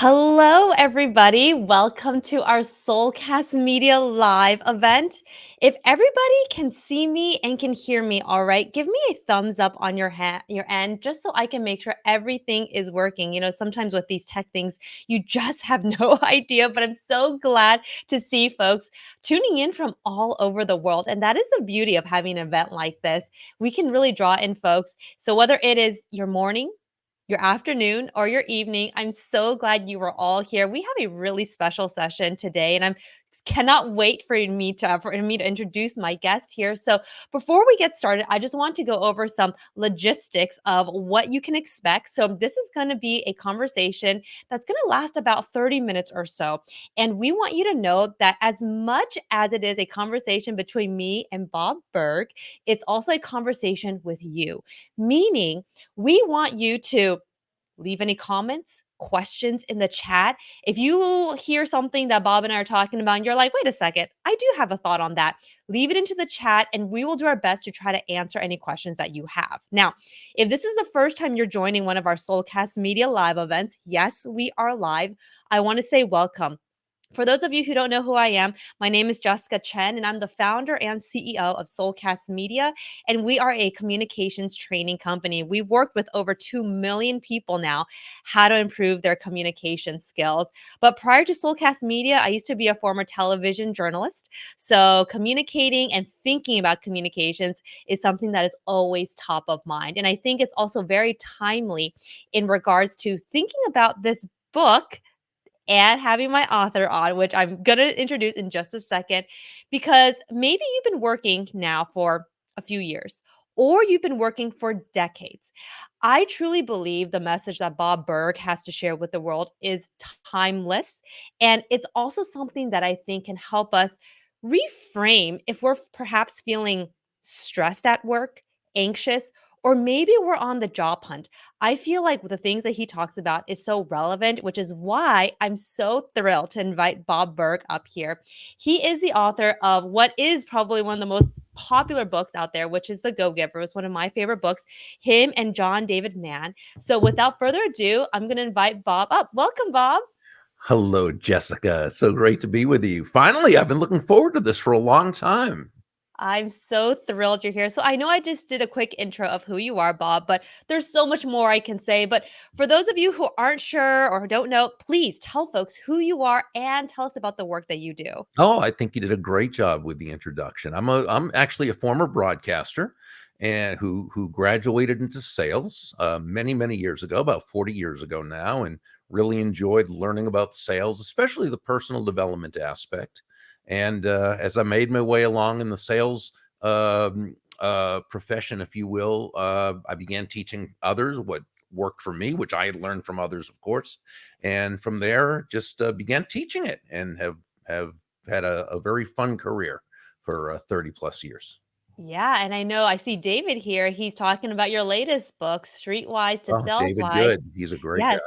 Hello, everybody. Welcome to our Soulcast Media live event. If everybody can see me and can hear me, all right, give me a thumbs up on your end, just so I can make sure everything is working. Sometimes with these tech things, you just have no idea, but I'm so glad to see folks tuning in from all over the world. And that is the beauty of having an event like this. We can really draw in folks. So whether it is your morning, your afternoon or your evening. I'm so glad you were all here. We have a really special session today, and I'm cannot wait for me to introduce my guest here. So before we get started, I just want to go over some logistics of what you can expect. So this is going to be a conversation that's going to last about 30 minutes or so. And we want you to know that as much as it is a conversation between me and Bob Burg, it's also a conversation with you, meaning we want you to leave any comments, questions in the chat. If you hear something that Bob and I are talking about and you're like, wait a second, I do have a thought on that, leave it into the chat and we will do our best to try to answer any questions that you have. Now, if this is the first time you're joining one of our Soulcast Media live events, yes, we are live. I want to say welcome. For those of you who don't know who I am, my name is Jessica Chen, and I'm the founder and CEO of Soulcast Media, and we are a communications training company. We've worked with over 2 million people now how to improve their communication skills. But prior to Soulcast Media, I used to be a former television journalist. So communicating and thinking about communications is something that is always top of mind. And I think it's also very timely in regards to thinking about this book and having my author on, which I'm going to introduce in just a second, because maybe you've been working now for a few years or you've been working for decades. I truly believe the message that Bob Burg has to share with the world is timeless. And it's also something that I think can help us reframe if we're perhaps feeling stressed at work, anxious, or maybe we're on the job hunt. I feel like the things that he talks about is so relevant, which is why I'm so thrilled to invite Bob Burg up here. He is the author of what is probably one of the most popular books out there, which is The Go-Giver. It's one of my favorite books, him and John David Mann. So without further ado, I'm going to invite Bob up. Welcome, Bob. Hello, Jessica. So great to be with you. Finally, I've been looking forward to this for a long time. I'm so thrilled you're here. So I know I just did a quick intro of who you are, Bob, but there's so much more I can say. But for those of you who aren't sure or who don't know, please tell folks who you are and tell us about the work that you do. Oh, I think you did a great job with the introduction. I'm actually a former broadcaster and who graduated into sales many years ago, about 40 years ago now, and really enjoyed learning about sales, especially the personal development aspect. And as I made my way along in the sales profession, if you will, I began teaching others what worked for me, which I had learned from others, of course. And from there, just began teaching it and have had a very fun career for 30 plus years. Yeah, and I know I see David here. He's talking about your latest book, Streetwise to Oh, David Saleswise. Good. He's a great guy. Yes,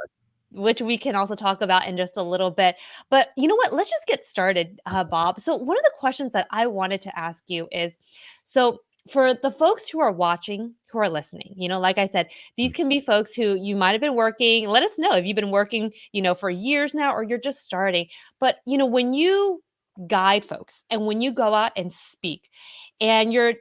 which we can also talk about in just a little bit. But you know what? Let's just get started, Bob. So, one of the questions that I wanted to ask you is so, for the folks who are watching, who are listening, like I said, these can be folks who you might have been working. Let us know if you've been working, for years now or you're just starting. But, when you guide folks and when you go out and speak and you're,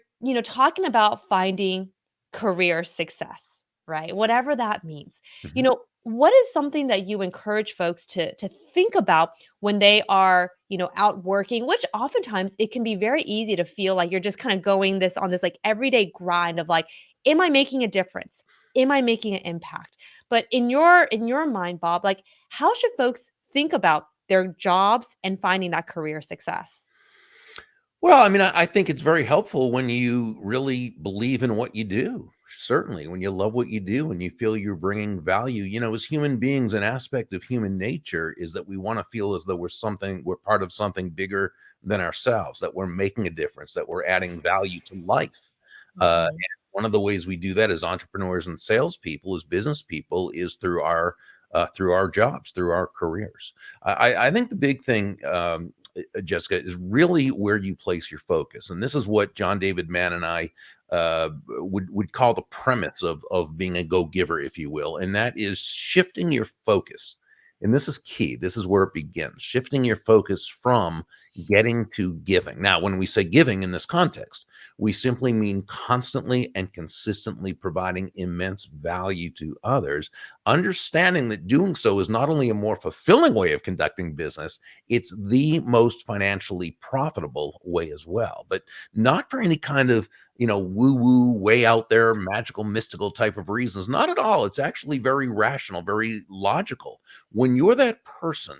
talking about finding career success, right? Whatever that means. You Mhm. know, what is something that you encourage folks to think about when they are, out working, which oftentimes it can be very easy to feel like you're just kind of going this on this like everyday grind of like, am I making a difference? Am I making an impact? But in your mind, Bob, like how should folks think about their jobs and finding that career success? Well, I mean, I think it's very helpful when you really believe in what you do. Certainly, when you love what you do and you feel you're bringing value. As human beings, an aspect of human nature is that we want to feel as though we're part of something bigger than ourselves, that we're making a difference, that we're adding value to life. And Mhm. one of the ways we do that as entrepreneurs and salespeople, as business people, is through our jobs, through our careers. I think the big thing, Jessica, is really where you place your focus. And this is what John David Mann and I would call the premise of being a go-giver, if you will. And that is shifting your focus. And this is key. This is where it begins, shifting your focus from getting to giving. Now, when we say giving in this context, we simply mean constantly and consistently providing immense value to others, understanding that doing so is not only a more fulfilling way of conducting business, it's the most financially profitable way as well. But not for any kind of woo woo, way out there, magical, mystical type of reasons. Not at all. It's actually very rational, very logical. When you're that person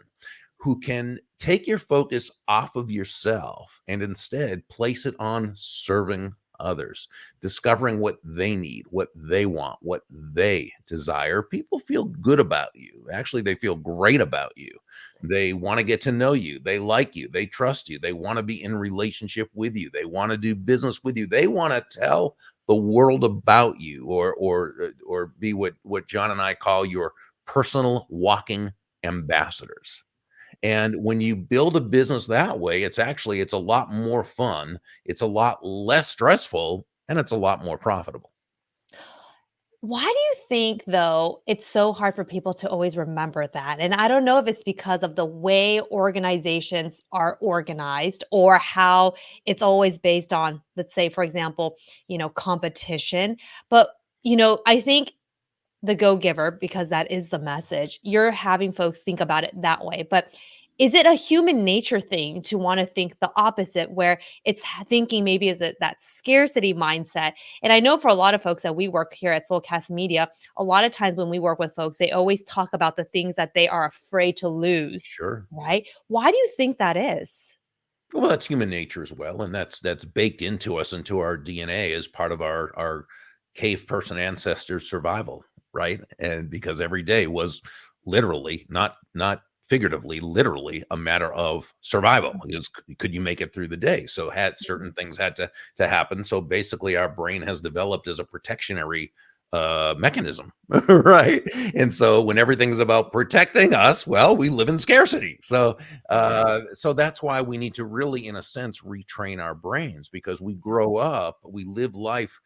who can take your focus off of yourself and instead place it on serving others, discovering what they need, what they want, what they desire, people feel good about you. Actually, they feel great about you. They want to get to know you. They like you. They trust you. They want to be in relationship with you. They want to do business with you. They want to tell the world about you, or be what John and I call your personal walking ambassadors. And when you build a business that way, it's a lot more fun, it's a lot less stressful, and it's a lot more profitable. Why do you think, though, it's so hard for people to always remember that? And I don't know if it's because of the way organizations are organized or how it's always based on, let's say, for example, competition. But, I think the go-giver, because that is the message, you're having folks think about it that way. But is it a human nature thing to want to think the opposite, where it's thinking maybe is it that scarcity mindset? And I know for a lot of folks that we work here at Soulcast Media, a lot of times when we work with folks, they always talk about the things that they are afraid to lose, Sure. right? Why do you think that is? Well, that's human nature as well, and that's baked into us, into our DNA as part of our cave person ancestors' survival, right? And because every day was literally, not figuratively, literally a matter of survival. It was, could you make it through the day? So had certain things had to happen. So basically, our brain has developed as a protectionary mechanism, right? And so when everything's about protecting us, well, we live in scarcity. So that's why we need to really, in a sense, retrain our brains, because we grow up, we live life,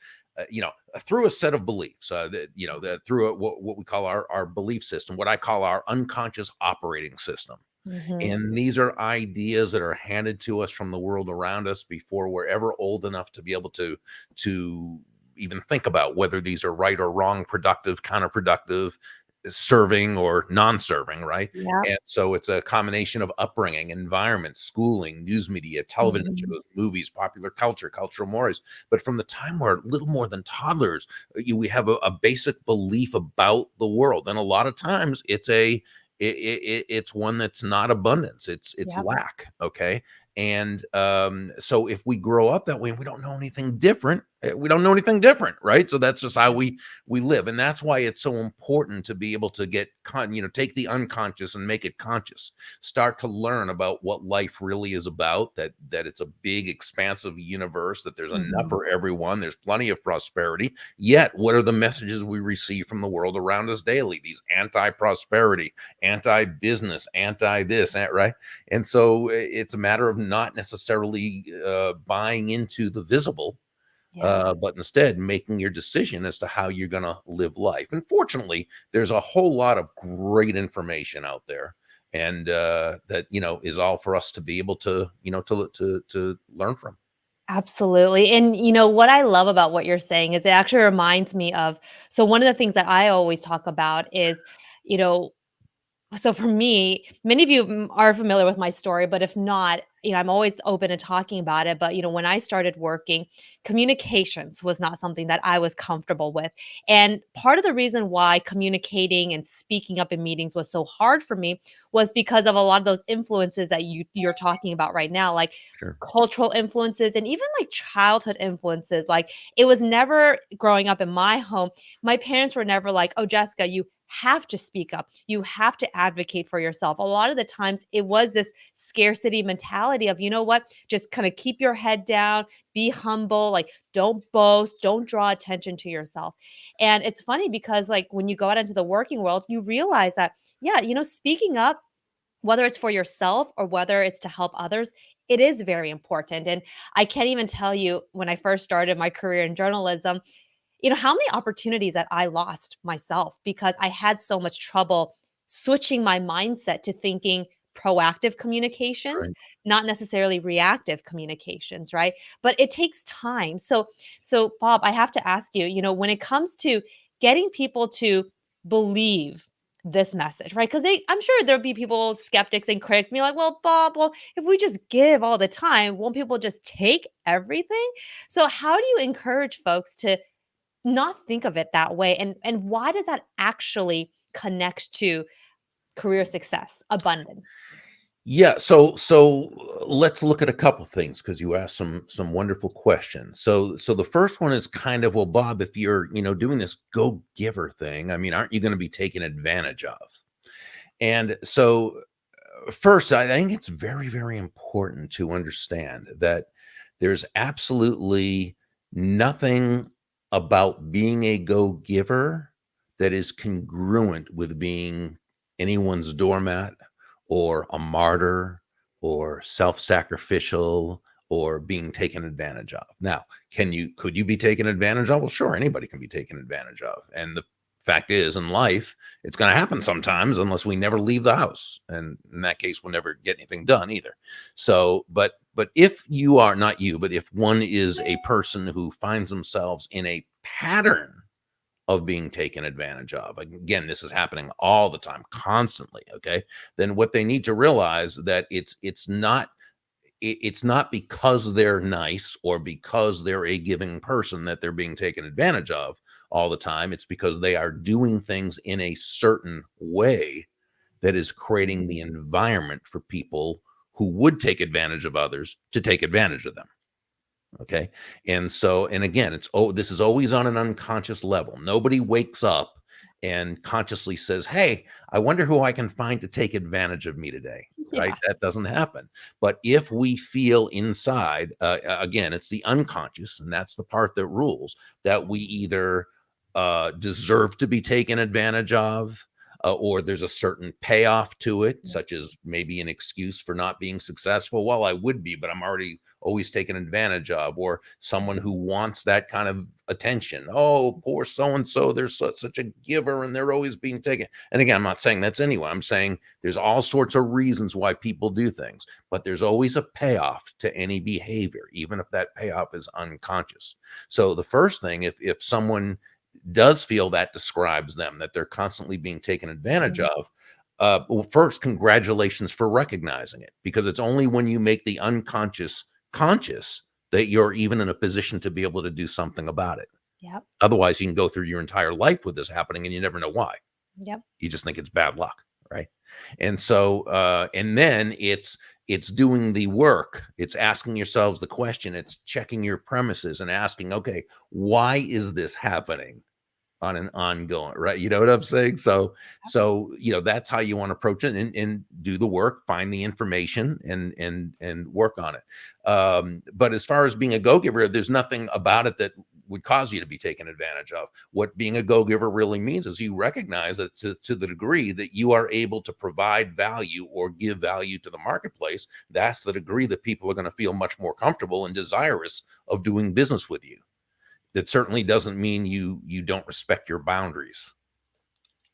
through a set of beliefs, that through what we call our belief system, what I call our unconscious operating system. Mhm. And these are ideas that are handed to us from the world around us before we're ever old enough to be able to even think about whether these are right or wrong, productive, counterproductive, serving or non-serving, right? Yep. And so it's a combination of upbringing, environment, schooling, news media, television Mhm. shows, movies, popular culture, cultural mores. But from the time we're little more than toddlers, we have a basic belief about the world, and a lot of times it's one that's not abundance, it's Yep. lack. Okay. And so if we grow up that way and we don't know anything different, we don't know anything different, right? So that's just how we live. And that's why it's so important to be able to take the unconscious and make it conscious. Start to learn about what life really is about, that it's a big expansive universe, that there's enough Mhm. for everyone, there's plenty of prosperity. Yet what are the messages we receive from the world around us daily? These anti-prosperity, anti-business, anti-this, right? And so it's a matter of not necessarily buying into the visible, Yeah. but instead making your decision as to how you're going to live life. And fortunately, there's a whole lot of great information out there, and that is all for us to be able to to learn from. Absolutely. And what I love about what you're saying is it actually reminds me of, so one of the things that I always talk about is, you know, so for me, many of you are familiar with my story, but if not, I'm always open to talking about it. But when I started working, communications was not something that I was comfortable with. And part of the reason why communicating and speaking up in meetings was so hard for me was because of a lot of those influences that you're talking about right now, like Sure. cultural influences and even like childhood influences. Like it was never growing up in my home, my parents were never like, "Oh, Jessica, you have to speak up. You have to advocate for yourself." A lot of the times it was this scarcity mentality of, you know what, just kind of keep your head down, be humble, like don't boast, don't draw attention to yourself. And it's funny because, like, when you go out into the working world, you realize that, yeah, speaking up, whether it's for yourself or whether it's to help others, it is very important. And I can't even tell you, when I first started my career in journalism, how many opportunities that I lost myself because I had so much trouble switching my mindset to thinking proactive communications, Right. not necessarily reactive communications, right? But it takes time. So Bob, I have to ask you, when it comes to getting people to believe this message, right? Because I'm sure there'll be people, skeptics and critics, be like, well, Bob, well, if we just give all the time, won't people just take everything? So how do you encourage folks to not think of it that way? And why does that actually connect to career success, abundance? Yeah, so let's look at a couple things because you asked some wonderful questions. So the first one is kind of, well, Bob, if you're doing this go giver thing, I mean, aren't you going to be taken advantage of? And so first, I think it's very, very important to understand that there's absolutely nothing about being a go giver that is congruent with being anyone's doormat or a martyr or self sacrificial or being taken advantage of. Now, could you be taken advantage of? Well, sure, anybody can be taken advantage of. And the fact is, in life, it's going to happen sometimes unless we never leave the house. And in that case, we'll never get anything done either. So, but if you are not you, but if one is a person who finds themselves in a pattern of being taken advantage of, again, this is happening all the time, constantly, okay, then what they need to realize that it's not because they're nice or because they're a giving person that they're being taken advantage of all the time. It's because they are doing things in a certain way that is creating the environment for people who would take advantage of others to take advantage of them. Okay. And again, this is always on an unconscious level. Nobody wakes up and consciously says, hey, I wonder who I can find to take advantage of me today. Right. Yeah. That doesn't happen. But if we feel inside, again, it's the unconscious, and that's the part that rules, that we either deserve to be taken advantage of, or there's a certain payoff to it, Yeah. such as maybe an excuse for not being successful. Well, I would be, but I'm already always taken advantage of, or someone who wants that kind of attention. Oh, poor so and so, they're such a giver and they're always being taken. And again, I'm not saying that's anyone. I'm saying there's all sorts of reasons why people do things, but there's always a payoff to any behavior, even if that payoff is unconscious. So the first thing, if someone does feel that describes them, that they're constantly being taken advantage Mhm. of, well, first, congratulations for recognizing it, because it's only when you make the unconscious conscious that you're even in a position to be able to do something about it. Yep. Otherwise, you can go through your entire life with this happening and you never know why. Yep. You just think it's bad luck, right? And so, and then it's doing the work. It's asking yourselves the question. It's checking your premises and asking, okay, why is this happening on an ongoing, right? You know what I'm saying? So that's how you want to approach it, and do the work, find the information, and work on it. But as far as being a go-giver, there's nothing about it that would cause you to be taken advantage of. What being a go-giver really means is you recognize that to the degree that you are able to provide value or give value to the marketplace, that's the degree that people are going to feel much more comfortable and desirous of doing business with you. That certainly doesn't mean you don't respect your boundaries.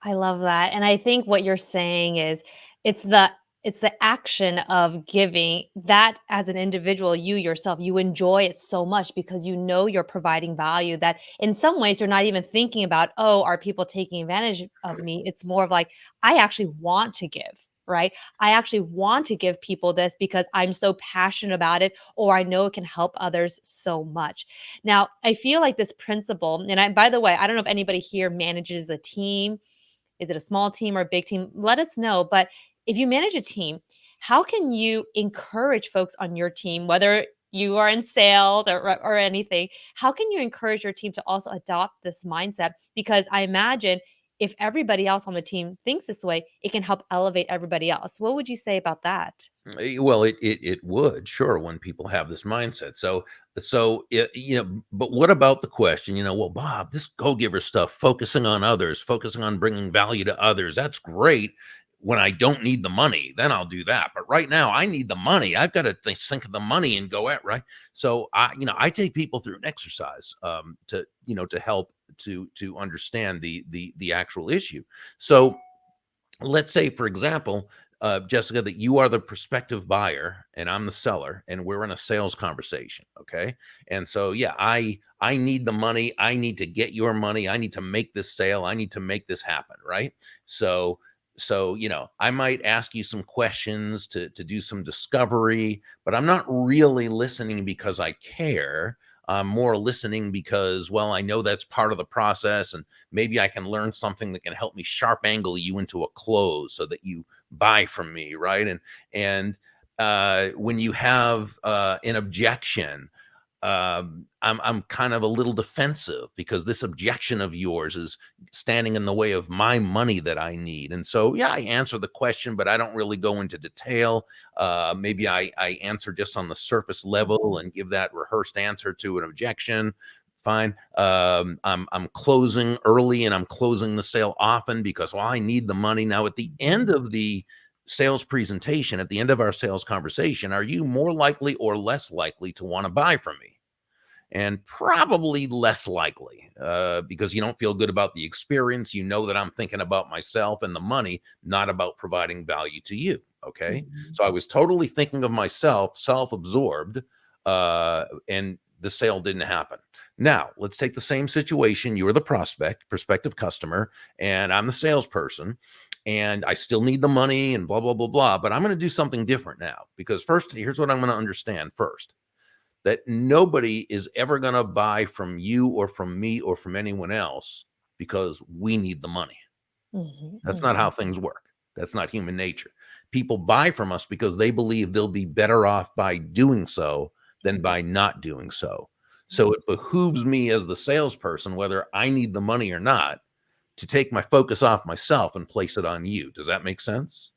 I love that, and I think what you're saying is it's the it's the action of giving that as an individual, you yourself, you enjoy it so much because you know you're providing value that in some ways you're not even thinking about, "Oh, are people taking advantage of me?" It's more of like, "I actually want to give." Right? I actually want to give people this because I'm so passionate about it or I know it can help others so much. Now, I feel like this principle, and by the way, I don't know if anybody here manages a team. Is it a small team or a big team? Let us know. But if you manage a team, how can you encourage folks on your team, whether you are in sales or anything? How can you encourage your team to also adopt this mindset? Because I imagine if everybody else on the team thinks this way, it can help elevate everybody else. What would you say about that? Well, it would, sure, when people have this mindset. But what about the question, well, Bob, this go-giver stuff, focusing on others, focusing on bringing value to others, that's great. When I don't need the money, then I'll do that. But right now, I need the money. I've got to think of the money and go at right. So I take people through an exercise to help to understand the actual issue. So let's say, for example, Jessica, that you are the prospective buyer and I'm the seller, and we're in a sales conversation. Okay. And so, yeah, I need the money. I need to get your money. I need to make this sale. I need to make this happen. Right. So, I might ask you some questions to do some discovery, but I'm not really listening because I care. I'm more listening because, well, I know that's part of the process, and maybe I can learn something that can help me sharp angle you into a close so that you buy from me, right? And when you have an objection, I'm kind of a little defensive because this objection of yours is standing in the way of my money that I need. And so, yeah, I answer the question, but I don't really go into detail. Maybe I answer just on the surface level and give that rehearsed answer to an objection. Fine. I'm closing early and I'm closing the sale often because, well, I need the money. Now, at the end of the sales presentation, at the end of our sales conversation, are you more likely or less likely to want to buy from me? And probably less likely because you don't feel good about the experience. You know that I'm thinking about myself and the money, not about providing value to you. Okay. Mhm. So I was totally thinking of myself, self absorbed, and the sale didn't happen. Now, let's take the same situation. You are the prospective customer, and I'm the salesperson, and I still need the money and blah, blah, blah, blah. But I'm going to do something different now because first, here's what I'm going to understand first, that nobody is ever going to buy from you or from me or from anyone else because we need the money. Mhm, That's not how mhm, things work. That's not human nature. People buy from us because they believe they'll be better off by doing so than by not doing so. So it behooves me as the salesperson, whether I need the money or not, to take my focus off myself and place it on you. Does that make sense?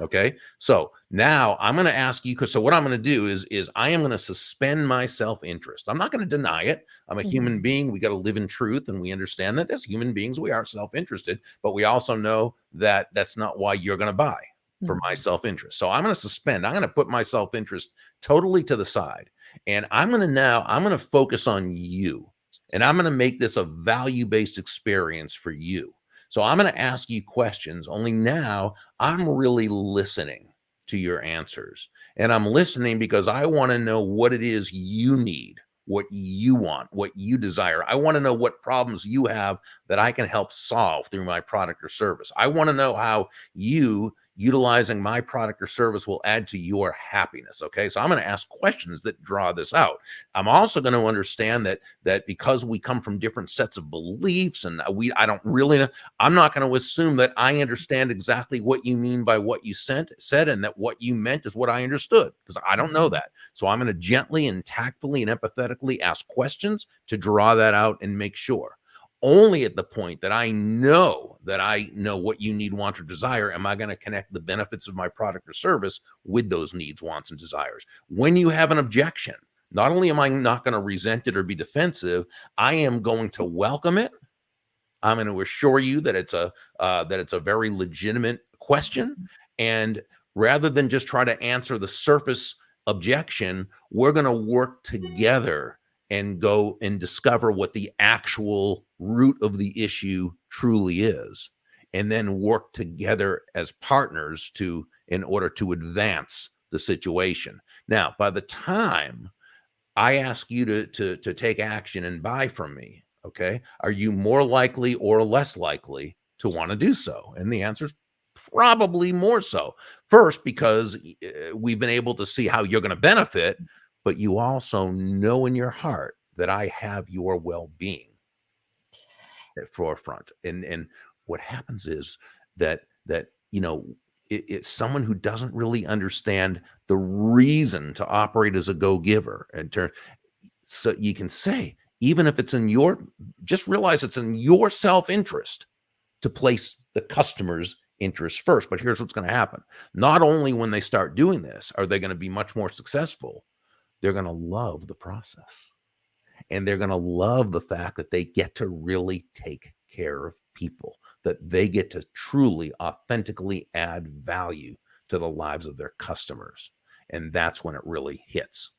Okay. So now I'm going to ask you, because so what I'm going to do is I am going to suspend my self-interest. I'm not going to deny it. I'm a human mhm, being. We got to live in truth, and we understand that as human beings we are self-interested, but we also know that that's not why you're going to buy for my mhm, self-interest. So I'm going to suspend. I'm going to put my self-interest totally to the side, and I'm going to focus on you, and I'm going to make this a value-based experience for you. So I'm going to ask you questions. Only now I'm really listening to your answers. And I'm listening because I want to know what it is you need, what you want, what you desire. I want to know what problems you have that I can help solve through my product or service. I want to know how you utilizing my product or service will add to your happiness. Okay. So I'm going to ask questions that draw this out. I'm also going to understand that because we come from different sets of beliefs and I don't really know, I'm not going to assume that I understand exactly what you mean by what you said and that what you meant is what I understood because I don't know mhm, that. So I'm going to gently and tactfully and empathetically ask questions to draw that out and make sure. Only at the point that I know what you need, want, or desire, am I going to connect the benefits of my product or service with those needs, wants, and desires. When you have an objection, not only am I not going to resent it or be defensive, I am going to welcome it. I'm going to assure you that it's a very legitimate question, and rather than just try to answer the surface objection, we're going to work together and go and discover what the actual root of the issue truly is, and then work together as partners to in order to advance the situation. Now, by the time I ask you to take action and buy from me, okay? Are you more likely or less likely to want to do so? And the answer is probably more so. First, because we've been able to see how you're going to benefit, but you also know in your heart that I have your well-being at forefront. And what happens is that it's someone who doesn't really understand the reason to operate as a go-giver and turn so you can say, even if it's in your just realize it's in your self-interest to place the customer's interest first. But here's what's going to happen. Not only when they start doing this are they going to be much more successful, they're going to love the process. And they're going to love the fact that they get to really take care of people, that they get to truly, authentically add value to the lives of their customers. And that's when it really hits.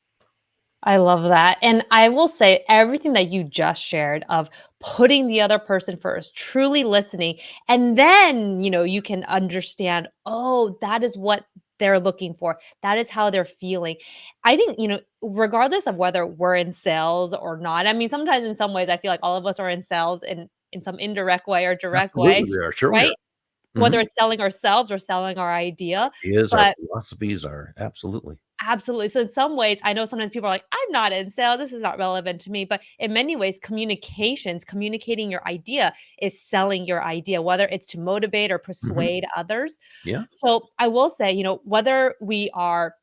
I love that. And I will say everything that you just shared of putting the other person first, truly listening, and then, you can understand, oh, that is what they're looking for. That is how they're feeling. I think, regardless of whether we're in sales or not, I mean, sometimes in some ways I feel like all of us are in sales in some indirect way or direct way, Absolutely, we are. Sure we right? are. Whether Mhm. it's selling ourselves or selling our idea. Is our But philosophies are absolutely. absolutely. So in some ways, I know sometimes people are like, I'm not in sales. This is not relevant to me. But in many ways, communications, communicating your idea is selling your idea, whether it's to motivate or Mhm. persuade others. Yeah. So I will say, whether we are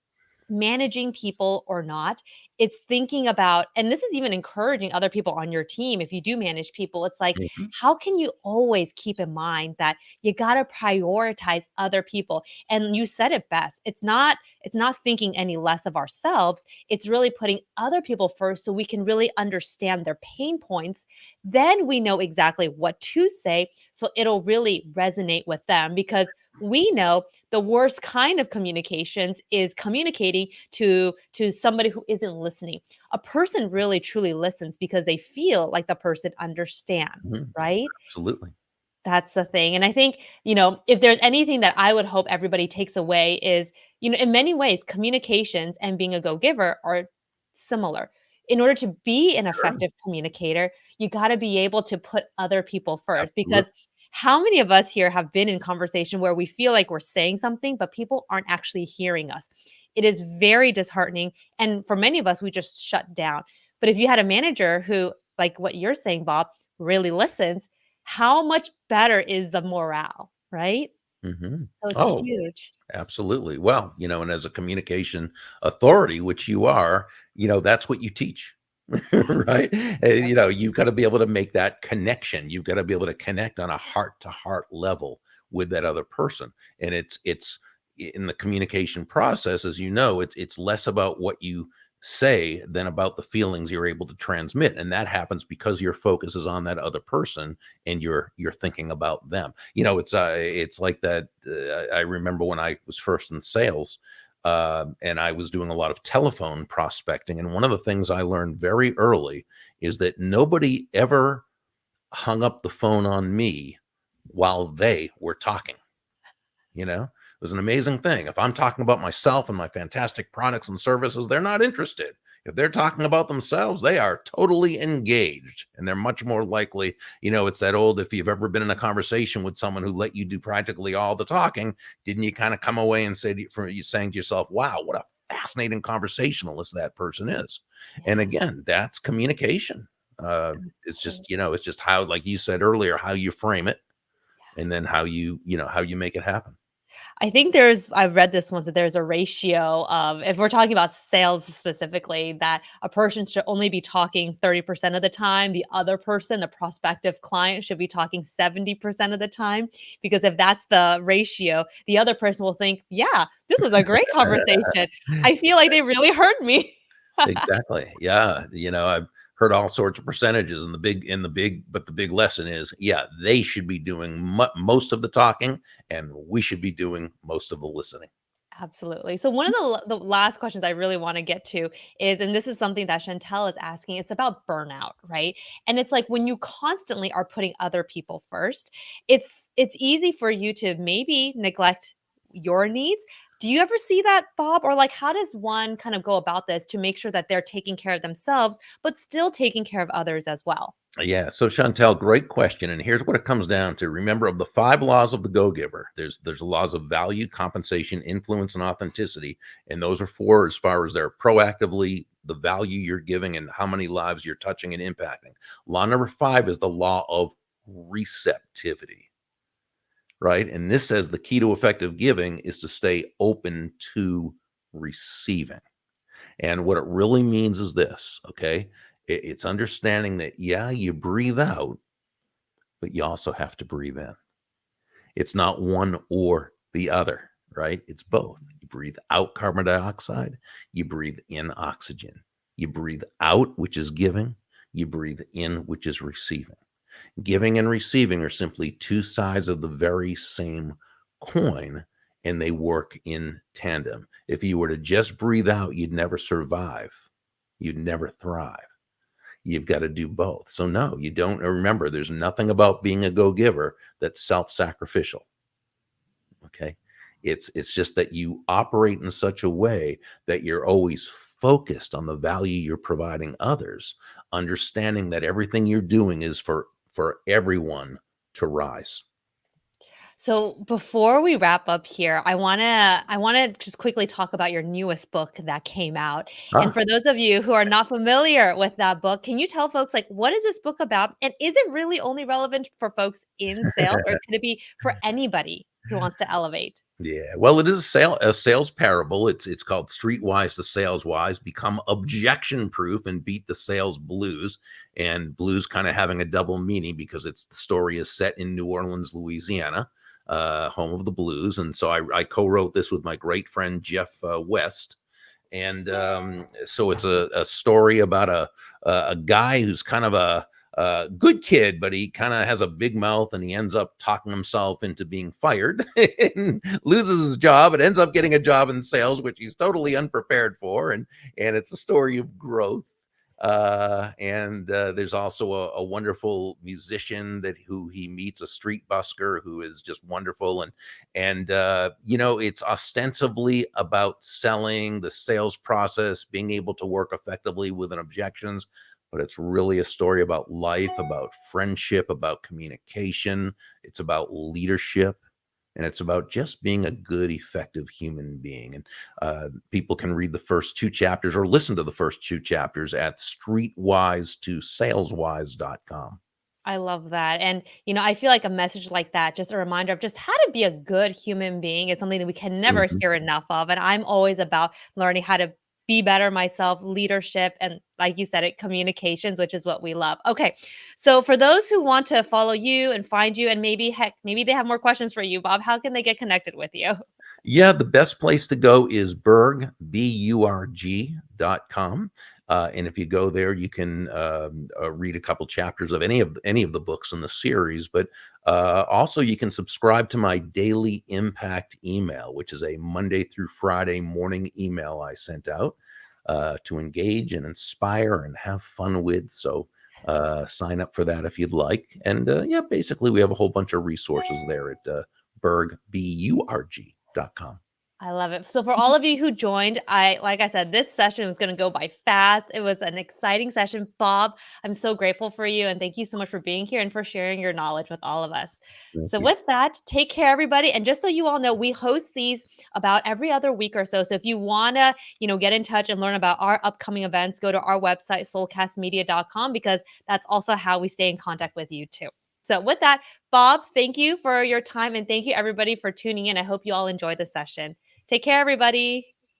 managing people or not, it's thinking about, and this is even encouraging other people on your team. If you do manage people, it's like, Mhm. how can you always keep in mind that you got to prioritize other people? And you said it best. It's not thinking any less of ourselves. It's really putting other people first so we can really understand their pain points. Then we know exactly what to say, so it'll really resonate with them, because we know the worst kind of communications is communicating to somebody who isn't listening. A person really truly listens because they feel like the person understands, Mhm. right? Absolutely. That's the thing. And I think, if there's anything that I would hope everybody takes away is, in many ways, communications and being a go giver are similar. In order to be an Sure. effective communicator, you got to be able to put other people first. Absolutely. Because how many of us here have been in conversation where we feel like we're saying something, but people aren't actually hearing us? It is very disheartening. And for many of us, we just shut down. But if you had a manager who, like what you're saying, Bob, really listens, how much better is the morale, right? Mhm. So it's Oh, huge. absolutely. Well, and as a communication authority, which you are, that's what you teach, right? You've got to be able to make that connection. You've got to be able to connect on a heart to heart level with that other person. And it's in the communication process, as you know, it's less about what you say than about the feelings you're able to transmit. And that happens because your focus is on that other person and you're thinking about them. It's like that. I remember when I was first in sales, and I was doing a lot of telephone prospecting. And one of the things I learned very early is that nobody ever hung up the phone on me while they were talking. It was an amazing thing. If I'm talking about myself and my fantastic products and services, they're not interested. If they're talking about themselves, they are totally engaged and they're much more likely. It's that old, if you've ever been in a conversation with someone who let you do practically all the talking, didn't you kind of come away and say, for you saying to yourself, wow, what a fascinating conversationalist that person is. And Yeah, again, that's communication. It's just, absolutely. it's just how, like you said earlier, how you frame it and then how you make it happen. I think I've read this once, that there's a ratio of, if we're talking about sales specifically, that a person should only be talking 30% of the time. The other person, the prospective client, should be talking 70% of the time. Because if that's the ratio, the other person will think, yeah, this was a great conversation. I feel like they really heard me. Exactly. Yeah. I've heard all sorts of percentages and but the big lesson is, yeah, they should be doing most of the talking and we should be doing most of the listening. Absolutely. So one of the last questions I really want to get to is, and this is something that Chantel is asking, it's about burnout, right? And it's like, when you constantly are putting other people first, it's it's easy for you to maybe neglect your needs. Do you ever see that, Bob? Or like, how does one kind of go about this to make sure that they're taking care of themselves, but still taking care of others as well? Yeah. So Chantel, great question. And here's what it comes down to. Remember, of the five laws of the go-giver, there's laws of value, compensation, influence, and authenticity. And those are four as far as they're proactively the value you're giving and how many lives you're touching and impacting. Law number five is the law of receptivity, right? And this says the key to effective giving is to stay open to receiving. And what it really means is this, okay? It's understanding that, yeah, you breathe out, but you also have to breathe in. It's not one or the other, right? It's both. You breathe out carbon dioxide, you breathe in oxygen. You breathe out, which is giving, you breathe in, which is receiving. Giving and receiving are simply two sides of the very same coin, and they work in tandem. If you were to just breathe out, you'd never survive. you'd never thrive. You've got to do both. So no, you don't. Remember, there's nothing about being a go-giver that's self-sacrificial. Okay. It's just that you operate in such a way that you're always focused on the value you're providing others, understanding that everything you're doing is for everyone to rise. So before we wrap up here, I wanna just quickly talk about your newest book that came out. And Ah, for those of you who are not familiar with that book, can you tell folks like what is this book about? And is it really only relevant for folks in sales or could it be for anybody who wants to elevate? yeah. Well, it is a sales parable. It's called Streetwise to Sales Wise. Become objection proof and beat the sales blues. And blues kind of having a double meaning because the story is set in New Orleans, Louisiana, home of the blues. And so I co-wrote this with my great friend Jeff West. And so it's a story about a guy who's kind of a good kid, but he kind of has a big mouth, and he ends up talking himself into being fired and loses his job, and ends up getting a job in sales, which he's totally unprepared for. And it's a story of growth. And there's also a wonderful musician who he meets, a street busker who is just wonderful. And it's ostensibly about selling, the sales process, being able to work effectively within objections, but it's really a story about life, about friendship, about communication. It's about leadership, and it's about just being a good, effective human being. And people can read the first two chapters or listen to the first two chapters at streetwise to saleswise.com. I love that. And, I feel like a message like that, just a reminder of just how to be a good human being is something that we can never Mhm. hear enough of. And I'm always about learning how to be better myself, leadership, and like you said, it communications, which is what we love. Okay. So for those who want to follow you and find you, and maybe heck, maybe they have more questions for you, Bob, how can they get connected with you? Yeah, the best place to go is Burg, BURG.com. And if you go there, you can read a couple chapters of any of the books in the series. But also, you can subscribe to my daily impact email, which is a Monday through Friday morning email I sent out to engage and inspire and have fun with. So sign up for that if you'd like. And yeah, basically, we have a whole bunch of resources there at Burg, BURG.com. I love it. So for all of you who joined, like I said, this session was going to go by fast. It was an exciting session. Bob, I'm so grateful for you and thank you so much for being here and for sharing your knowledge with all of us. Thank So you. with that, take care everybody. And just so you all know, we host these about every other week or so. So if you want to, get in touch and learn about our upcoming events, go to our website soulcastmedia.com because that's also how we stay in contact with you too. So with that, Bob, thank you for your time and thank you everybody for tuning in. I hope you all enjoyed the session. Take care, everybody.